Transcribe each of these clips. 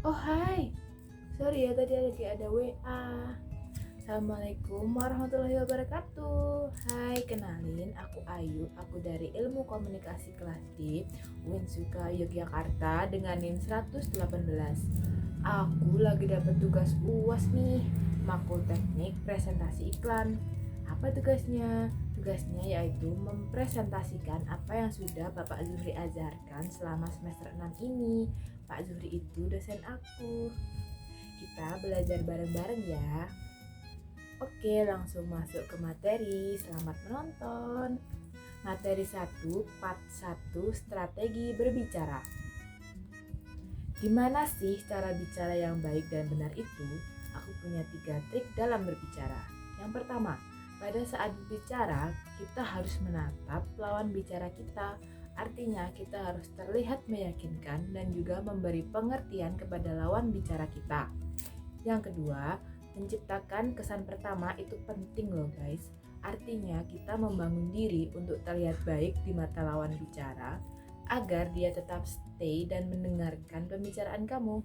Oh hai, sorry ya tadi lagi ada WA. Assalamualaikum warahmatullahi wabarakatuh. Hai, kenalin aku Ayu. Aku dari Ilmu Komunikasi Kelas D Uinsuka Yogyakarta dengan NIM 118. Aku lagi dapat tugas UAS nih, makul teknik presentasi iklan. Apa tugasnya? Tugasnya yaitu mempresentasikan apa yang sudah Bapak Zuhri ajarkan selama semester 6 ini. Pak Zuhri itu dosen aku. Kita belajar bareng-bareng ya. Oke, langsung masuk ke materi. Selamat menonton. Materi 1, part 1, strategi berbicara. Gimana sih cara bicara yang baik dan benar itu? Aku punya 3 trik dalam berbicara. Yang pertama, pada saat berbicara, kita harus menatap lawan bicara kita. Artinya kita harus terlihat meyakinkan dan juga memberi pengertian kepada lawan bicara kita. Yang kedua, menciptakan kesan pertama itu penting loh guys. Artinya kita membangun diri untuk terlihat baik di mata lawan bicara agar dia tetap stay dan mendengarkan pembicaraan kamu.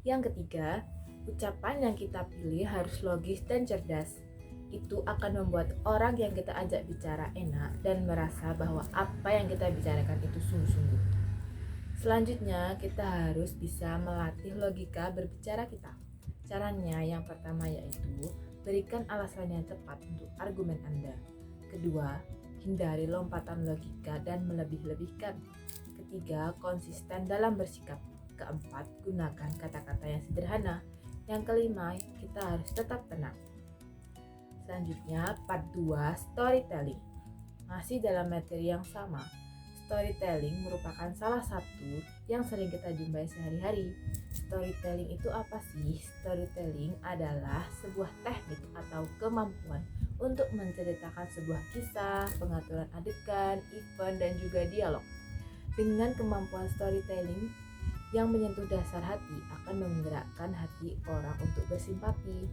Yang ketiga, ucapan yang kita pilih harus logis dan cerdas. Itu akan membuat orang yang kita ajak bicara enak dan merasa bahwa apa yang kita bicarakan itu sungguh-sungguh. Selanjutnya, kita harus bisa melatih logika berbicara kita. Caranya yang pertama yaitu berikan alasan yang tepat untuk argumen Anda. Kedua, hindari lompatan logika dan melebih-lebihkan. Ketiga, konsisten dalam bersikap. Keempat, gunakan kata-kata yang sederhana. Yang kelima, kita harus tetap tenang. Selanjutnya, part 2, storytelling. Masih dalam materi yang sama, storytelling merupakan salah satu yang sering kita jumpai sehari-hari. Storytelling itu apa sih? Storytelling adalah sebuah teknik atau kemampuan untuk menceritakan sebuah kisah, pengaturan adegan, event, dan juga dialog. Dengan kemampuan storytelling yang menyentuh dasar hati akan menggerakkan hati orang untuk bersimpati.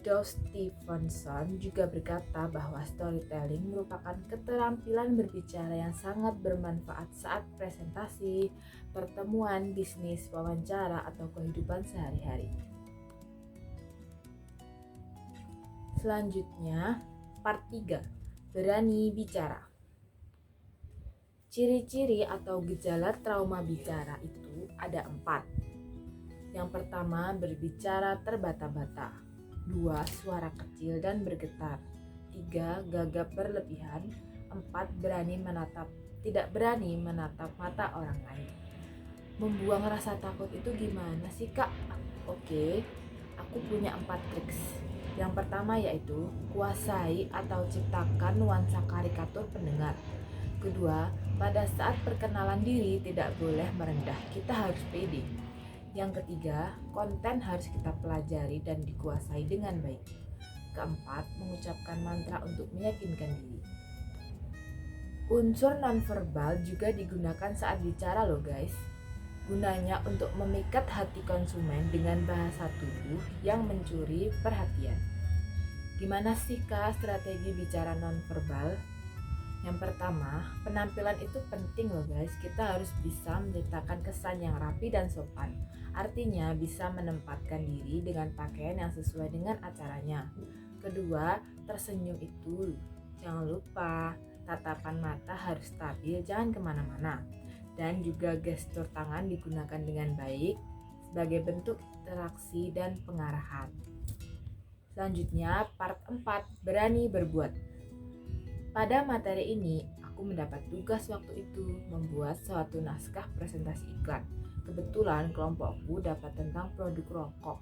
Dow Stevenson juga berkata bahwa storytelling merupakan keterampilan berbicara yang sangat bermanfaat saat presentasi, pertemuan, bisnis, wawancara, atau kehidupan sehari-hari. Selanjutnya, part 3, berani bicara. Ciri-ciri atau gejala trauma bicara itu ada 4. Yang pertama, berbicara terbata-bata. 2. Suara kecil dan bergetar. 3. Gagap berlebihan. 4. Tidak berani menatap mata orang lain. Membuang rasa takut itu gimana sih kak? Oke, aku punya 4 triks. Yang pertama yaitu kuasai atau ciptakan nuansa karikatur pendengar. Kedua, pada saat perkenalan diri tidak boleh merendah, kita harus pede. Yang ketiga, konten harus kita pelajari dan dikuasai dengan baik. Keempat, mengucapkan mantra untuk meyakinkan diri. Unsur nonverbal juga digunakan saat bicara loh guys. Gunanya untuk memikat hati konsumen dengan bahasa tubuh yang mencuri perhatian. Gimana sih kak strategi bicara nonverbal? Yang pertama, penampilan itu penting loh guys. Kita harus bisa menciptakan kesan yang rapi dan sopan. Artinya bisa menempatkan diri dengan pakaian yang sesuai dengan acaranya. Kedua, tersenyum itu jangan lupa. Tatapan mata harus stabil, jangan kemana-mana. Dan juga gestur tangan digunakan dengan baik sebagai bentuk interaksi dan pengarahan. Selanjutnya, part 4, berani berbuat. Pada materi ini, aku mendapat tugas waktu itu membuat suatu naskah presentasi iklan. Kebetulan kelompokku dapat tentang produk rokok.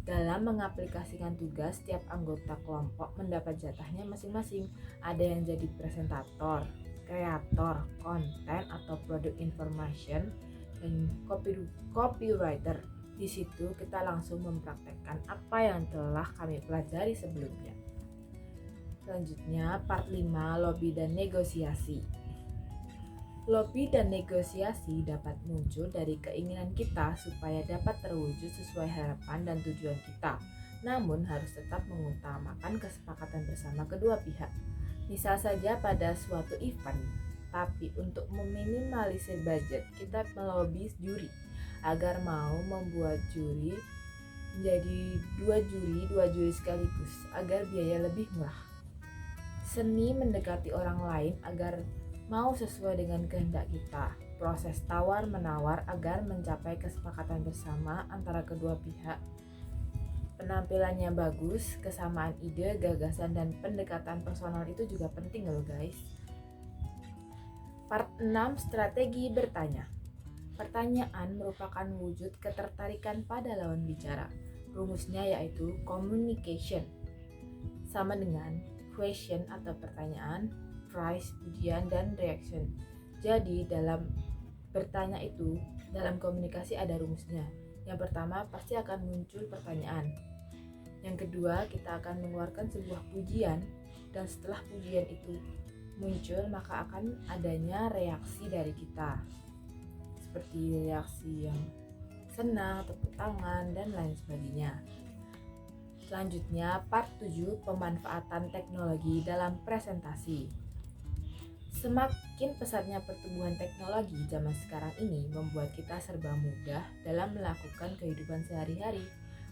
Dalam mengaplikasikan tugas, setiap anggota kelompok mendapat jatahnya masing-masing. Ada yang jadi presentator, kreator, konten atau product information, dan copywriter. Di situ kita langsung mempraktekkan apa yang telah kami pelajari sebelumnya. Selanjutnya, part 5, lobby dan negosiasi. Lobby dan negosiasi dapat muncul dari keinginan kita supaya dapat terwujud sesuai harapan dan tujuan kita. Namun harus tetap mengutamakan kesepakatan bersama kedua pihak. Misal saja pada suatu event, tapi untuk meminimalisir budget, kita melobi juri. agar mau membuat juri menjadi dua juri sekaligus agar biaya lebih murah. Seni mendekati orang lain agar mau sesuai dengan kehendak kita. Proses tawar-menawar agar mencapai kesepakatan bersama antara kedua pihak. Penampilannya bagus, kesamaan ide, gagasan, dan pendekatan personal itu juga penting loh guys. Part 6, strategi bertanya. Pertanyaan merupakan wujud ketertarikan pada lawan bicara. Rumusnya yaitu communication. Sama dengan question atau pertanyaan, price, pujian, dan reaction. Jadi dalam bertanya itu, dalam komunikasi ada rumusnya. Yang pertama pasti akan muncul pertanyaan. Yang kedua, kita akan mengeluarkan sebuah pujian, dan setelah pujian itu muncul maka akan adanya reaksi dari kita. Seperti reaksi yang senang, tepuk tangan, dan lain sebagainya. Selanjutnya, part 7, pemanfaatan teknologi dalam presentasi. Semakin pesatnya pertumbuhan teknologi zaman sekarang ini membuat kita serba mudah dalam melakukan kehidupan sehari-hari.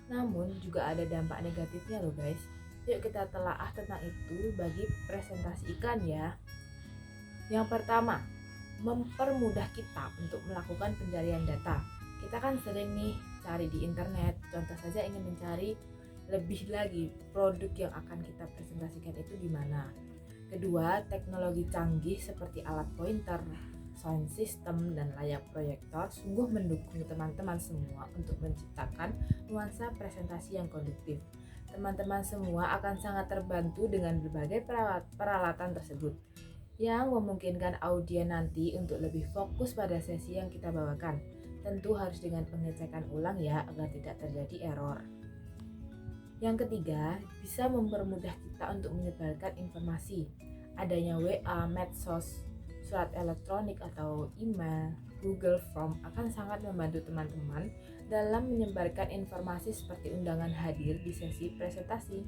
Namun juga ada dampak negatifnya loh guys. Yuk kita telaah tentang itu bagi presentasi iklan ya. Yang pertama, mempermudah kita untuk melakukan pencarian data. Kita kan sering nih cari di internet, contoh saja ingin mencari lebih lagi produk yang akan kita presentasikan itu di mana. Kedua, teknologi canggih seperti alat pointer, sound system, dan layar proyektor sungguh mendukung teman-teman semua untuk menciptakan nuansa presentasi yang konduktif. Teman-teman semua akan sangat terbantu dengan berbagai peralatan tersebut yang memungkinkan audien nanti untuk lebih fokus pada sesi yang kita bawakan. Tentu harus dengan pengecekan ulang ya agar tidak terjadi error. Yang ketiga, bisa mempermudah kita untuk menyebarkan informasi. Adanya WA, medsos, surat elektronik atau email, Google Form akan sangat membantu teman-teman dalam menyebarkan informasi seperti undangan hadir di sesi presentasi.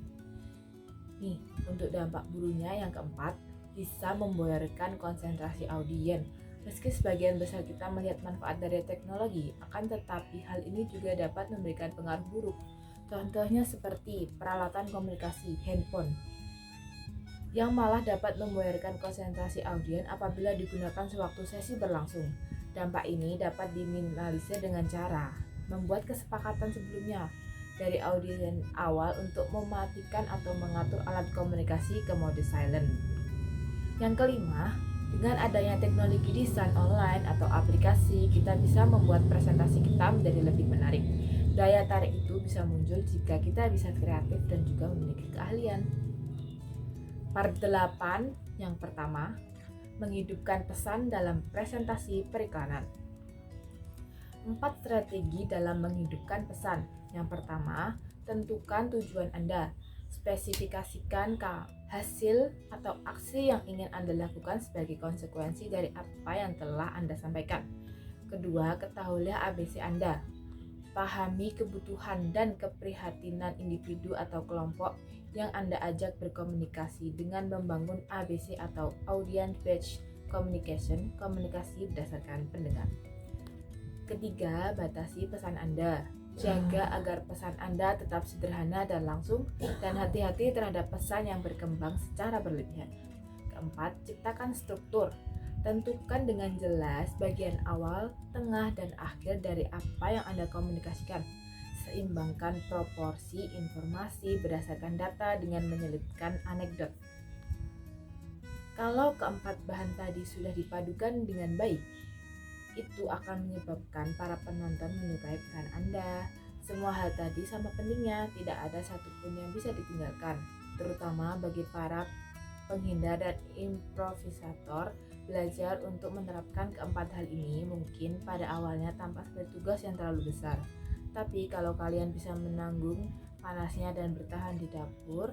Nih, untuk dampak buruknya yang keempat, bisa memboyorkan konsentrasi audien. Meski sebagian besar kita melihat manfaat dari teknologi, akan tetapi hal ini juga dapat memberikan pengaruh buruk. Contohnya seperti peralatan komunikasi, handphone, yang malah dapat memboyorkan konsentrasi audien apabila digunakan sewaktu sesi berlangsung. Dampak ini dapat diminimalisir dengan cara membuat kesepakatan sebelumnya dari audien awal untuk mematikan atau mengatur alat komunikasi ke mode silent. Yang kelima, dengan adanya teknologi desain online atau aplikasi, kita bisa membuat presentasi kita menjadi lebih menarik. Daya tarik itu bisa muncul jika kita bisa kreatif dan juga memiliki keahlian. Part 8, yang pertama, menghidupkan pesan dalam presentasi periklanan. 4 strategi dalam menghidupkan pesan. Yang pertama, tentukan tujuan Anda. Spesifikasikan hasil atau aksi yang ingin Anda lakukan sebagai konsekuensi dari apa yang telah Anda sampaikan. Kedua, ketahuilah ABC Anda. Pahami kebutuhan dan keprihatinan individu atau kelompok yang Anda ajak berkomunikasi dengan membangun ABC atau Audience Based Communication, komunikasi berdasarkan pendengar. Ketiga, batasi pesan Anda. Jaga agar pesan Anda tetap sederhana dan langsung, dan hati-hati terhadap pesan yang berkembang secara berlebihan. Keempat, ciptakan struktur. Tentukan dengan jelas bagian awal, tengah, dan akhir dari apa yang Anda komunikasikan. Seimbangkan proporsi informasi berdasarkan data dengan menyelipkan anekdot. Kalau keempat bahan tadi sudah dipadukan dengan baik, itu akan menyebabkan para penonton menyukai pesan Anda. Semua hal tadi sama pentingnya, tidak ada satupun yang bisa ditinggalkan, terutama bagi para penghindar dan improvisator. Belajar untuk menerapkan keempat hal ini mungkin pada awalnya tanpa sebagai tugas yang terlalu besar. Tapi kalau kalian bisa menanggung panasnya dan bertahan di dapur,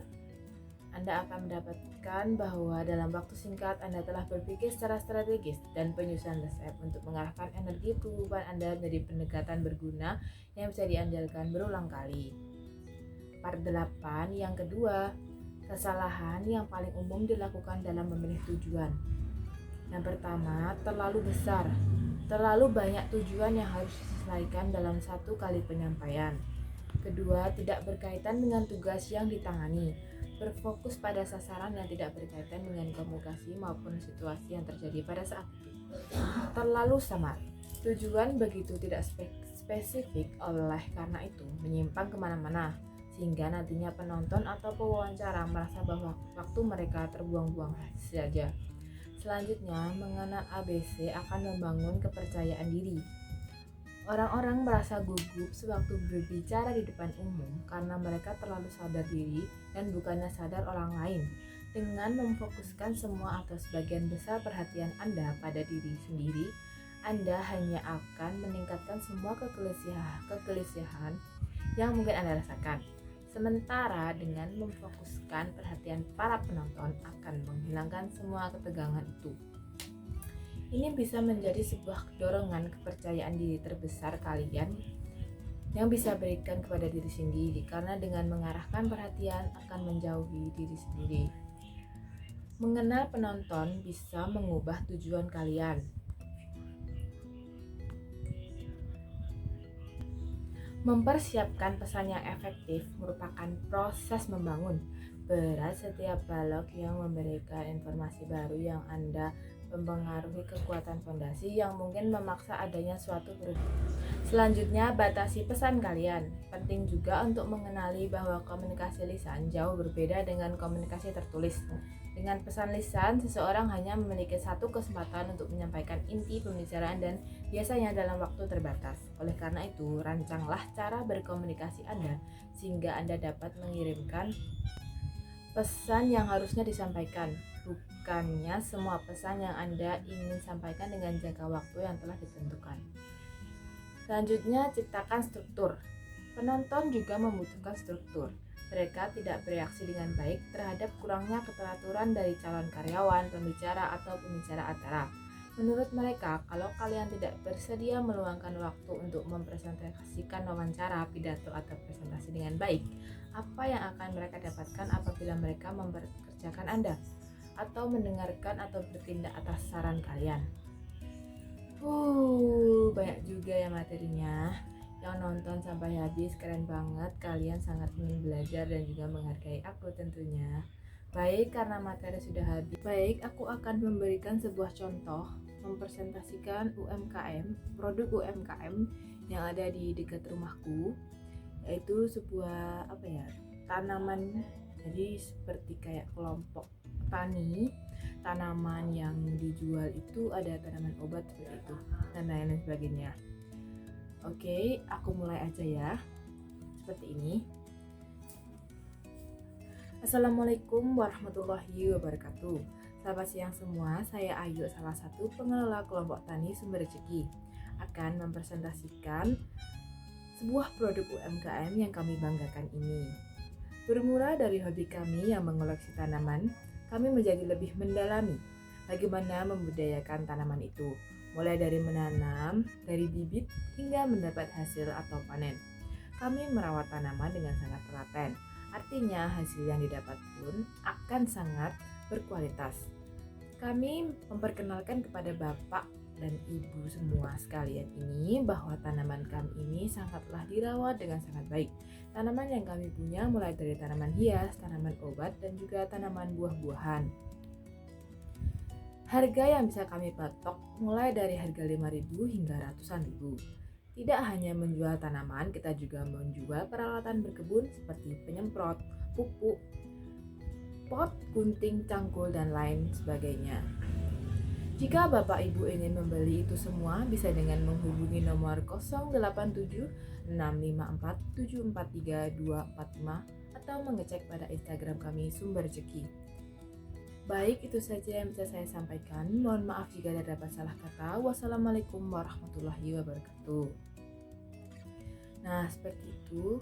Anda akan mendapatkan bahwa dalam waktu singkat Anda telah berpikir secara strategis dan penyusunan resep untuk mengarahkan energi pengubah Anda menjadi pendekatan berguna yang bisa diandalkan berulang kali. Part 8 yang kedua, kesalahan yang paling umum dilakukan dalam memilih tujuan. Yang pertama, terlalu besar. Terlalu banyak tujuan yang harus diselesaikan dalam satu kali penyampaian. Kedua, tidak berkaitan dengan tugas yang ditangani. Berfokus pada sasaran yang tidak berkaitan dengan komunikasi maupun situasi yang terjadi pada saat itu. Terlalu samar. Tujuan begitu tidak spesifik, oleh karena itu menyimpang kemana-mana, sehingga nantinya penonton atau pewawancara merasa bahwa waktu mereka terbuang-buang saja. Selanjutnya, mengenal ABC akan membangun kepercayaan diri. Orang-orang merasa gugup sewaktu berbicara di depan umum karena mereka terlalu sadar diri dan bukannya sadar orang lain. Dengan memfokuskan semua atau sebagian besar perhatian Anda pada diri sendiri, Anda hanya akan meningkatkan semua kegelisahan yang mungkin Anda rasakan. Sementara dengan memfokuskan perhatian para penonton akan menghilangkan semua ketegangan itu. Ini bisa menjadi sebuah dorongan kepercayaan diri terbesar kalian yang bisa berikan kepada diri sendiri, karena dengan mengarahkan perhatian akan menjauhi diri sendiri. Mengenal penonton bisa mengubah tujuan kalian. Mempersiapkan pesan yang efektif merupakan proses membangun. Berat setiap balok yang memberikan informasi baru yang Anda mempengaruhi kekuatan fondasi yang mungkin memaksa adanya suatu perubahan. Selanjutnya, batasi pesan kalian. Penting juga untuk mengenali bahwa komunikasi lisan jauh berbeda dengan komunikasi tertulis. Dengan pesan lisan, seseorang hanya memiliki satu kesempatan untuk menyampaikan inti pembicaraan dan biasanya dalam waktu terbatas. Oleh karena itu, rancanglah cara berkomunikasi Anda sehingga Anda dapat mengirimkan pesan yang harusnya disampaikan, bukannya semua pesan yang Anda ingin sampaikan dengan jangka waktu yang telah ditentukan. Selanjutnya, ciptakan struktur. Penonton juga membutuhkan struktur. Mereka tidak bereaksi dengan baik terhadap kurangnya keteraturan dari calon karyawan, pembicara, atau pembicara acara. Menurut mereka, kalau kalian tidak bersedia meluangkan waktu untuk mempresentasikan wawancara, pidato, atau presentasi dengan baik, apa yang akan mereka dapatkan apabila mereka mempekerjakan Anda atau mendengarkan atau bertindak atas saran kalian? Banyak juga ya materinya. Yang nonton sampai habis keren banget, kalian sangat ingin belajar dan juga menghargai aku tentunya. Baik, karena materi sudah habis, baik aku akan memberikan sebuah contoh mempresentasikan UMKM, produk UMKM yang ada di dekat rumahku, yaitu sebuah tanaman. Jadi seperti kayak kelompok tani, tanaman yang dijual itu ada tanaman obat seperti itu dan lain-lain sebagainya. Oke, aku mulai aja ya. Seperti ini. Assalamualaikum warahmatullahi wabarakatuh. Selamat siang semua, saya Ayu, salah satu pengelola kelompok tani Sumber Rezeki, akan mempresentasikan sebuah produk UMKM yang kami banggakan ini. Bermula dari hobi kami yang mengoleksi tanaman, kami menjadi lebih mendalami bagaimana membudidayakan tanaman itu, mulai dari menanam, dari bibit, hingga mendapat hasil atau panen. Kami merawat tanaman dengan sangat telaten, artinya hasil yang didapat pun akan sangat berkualitas. Kami memperkenalkan kepada Bapak dan Ibu semua sekalian ini bahwa tanaman kami ini sangatlah dirawat dengan sangat baik. Tanaman yang kami punya mulai dari tanaman hias, tanaman obat, dan juga tanaman buah-buahan. Harga yang bisa kami patok mulai dari harga 5.000 hingga ratusan ribu. Tidak hanya menjual tanaman, kita juga menjual peralatan berkebun seperti penyemprot, pupuk, pot, gunting, cangkul, dan lain sebagainya. Jika Bapak Ibu ingin membeli itu semua, bisa dengan menghubungi nomor 087 654 743 245 atau mengecek pada Instagram kami Sumber Rezeki. Baik, itu saja yang bisa saya sampaikan. Mohon maaf jika ada salah kata. Wassalamualaikum warahmatullahi wabarakatuh. Nah, seperti itu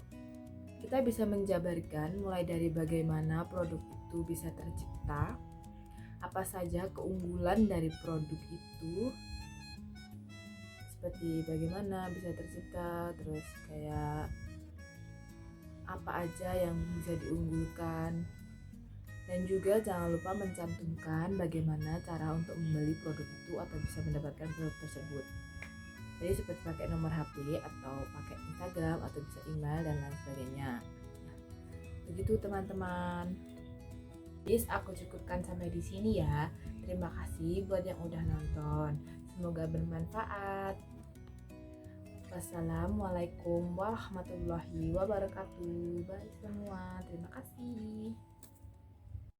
kita bisa menjabarkan mulai dari bagaimana produk itu bisa tercipta, apa saja keunggulan dari produk itu, seperti bagaimana bisa tercipta, terus kayak apa aja yang bisa diunggulkan. Dan juga jangan lupa mencantumkan bagaimana cara untuk membeli produk itu atau bisa mendapatkan produk tersebut. Jadi seperti pakai nomor HP atau pakai Instagram atau bisa email dan lain sebagainya. Nah, begitu teman-teman. Please aku cukupkan sampai di sini ya. Terima kasih buat yang udah nonton. Semoga bermanfaat. Wassalamualaikum warahmatullahi wabarakatuh. Bye semua. Terima kasih.